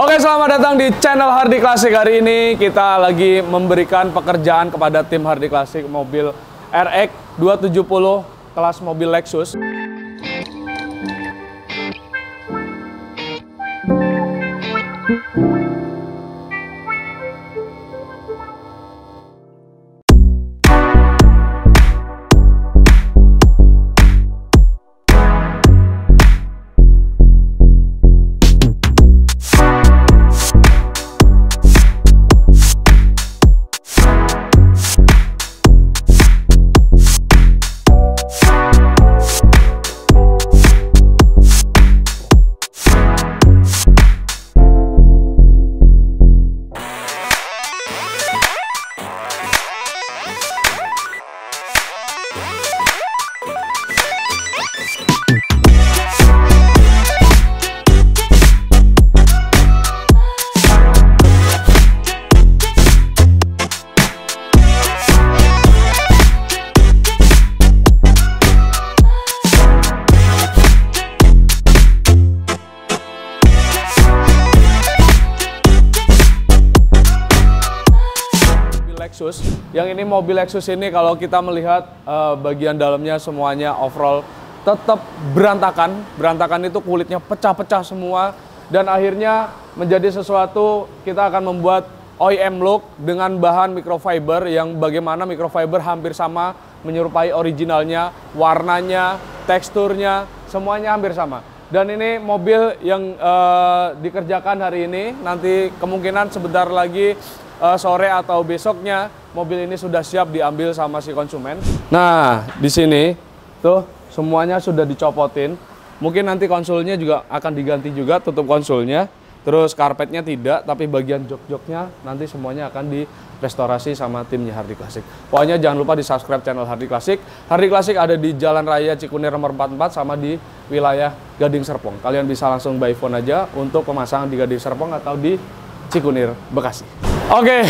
Oke, selamat datang di channel Hardi Classic. Hari ini kita lagi memberikan pekerjaan kepada tim Hardi Classic mobil RX 270 kelas mobil Lexus. Lexus. Yang ini mobil Lexus ini kalau kita melihat bagian dalamnya semuanya overall tetap berantakan. Berantakan itu kulitnya pecah-pecah semua dan akhirnya menjadi sesuatu kita akan membuat OEM look dengan bahan microfiber yang bagaimana microfiber hampir sama menyerupai originalnya, warnanya, teksturnya, semuanya hampir sama. Dan ini mobil yang dikerjakan hari ini, nanti kemungkinan sebentar lagi sore atau besoknya mobil ini sudah siap diambil sama si konsumen. Nah, di sini tuh semuanya sudah dicopotin. Mungkin nanti konsolnya juga akan diganti juga, tutup konsolnya. Terus karpetnya tidak, tapi bagian jok-joknya nanti semuanya akan direstorasi sama timnya Hardi Classic. Pokoknya jangan lupa di-subscribe channel Hardi Classic. Hardi Classic ada di Jalan Raya Cikunir nomor 44 sama di wilayah Gading Serpong. Kalian bisa langsung by phone aja untuk pemasangan di Gading Serpong atau di Cikunir, Bekasi. Oke,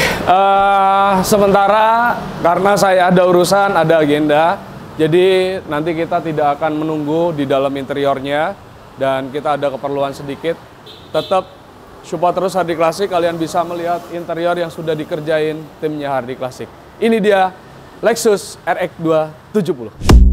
sementara karena saya ada urusan, ada agenda, jadi nanti kita tidak akan menunggu di dalam interiornya dan kita ada keperluan sedikit. Tetap support terus Hardi Classic, kalian bisa melihat interior yang sudah dikerjain timnya Hardi Classic. Ini dia Lexus RX 270.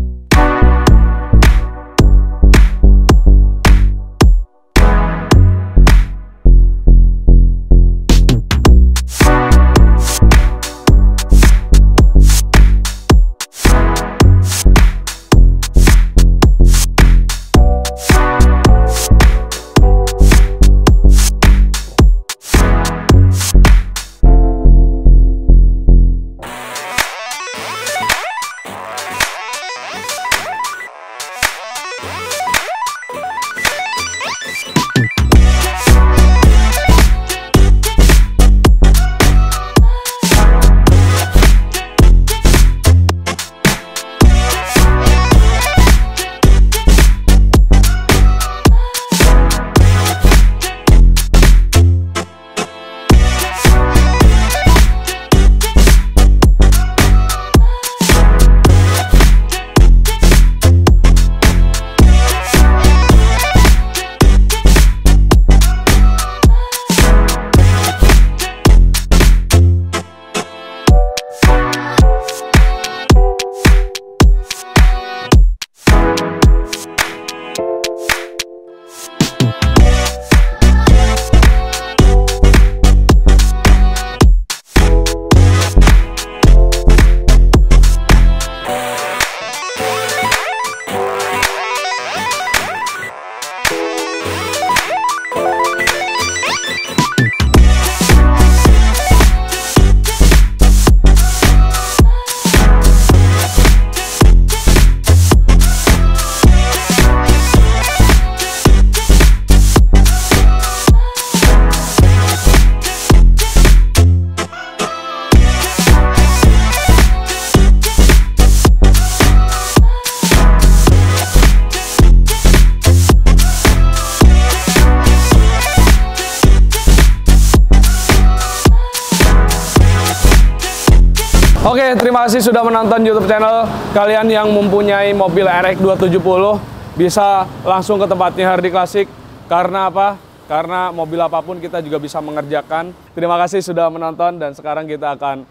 Oke, terima kasih sudah menonton YouTube channel. Kalian yang mempunyai mobil RX 270 bisa langsung ke tempatnya Hardi Classic. Karena apa? karena mobil apapun kita juga bisa mengerjakan. Terima kasih sudah menonton dan sekarang kita akan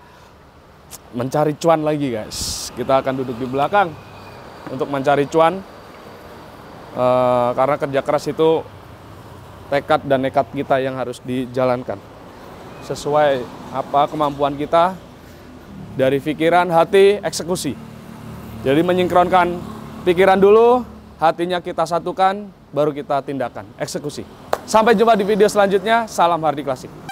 mencari cuan lagi guys. Kita akan duduk di belakang untuk mencari cuan. Karena kerja keras itu tekad dan nekat kita yang harus dijalankan. Sesuai apa kemampuan kita, dari pikiran, hati, eksekusi. Jadi menyingkronkan pikiran dulu, hatinya kita satukan, baru kita tindakan, eksekusi. Sampai jumpa di video selanjutnya, salam Hardi Klasik.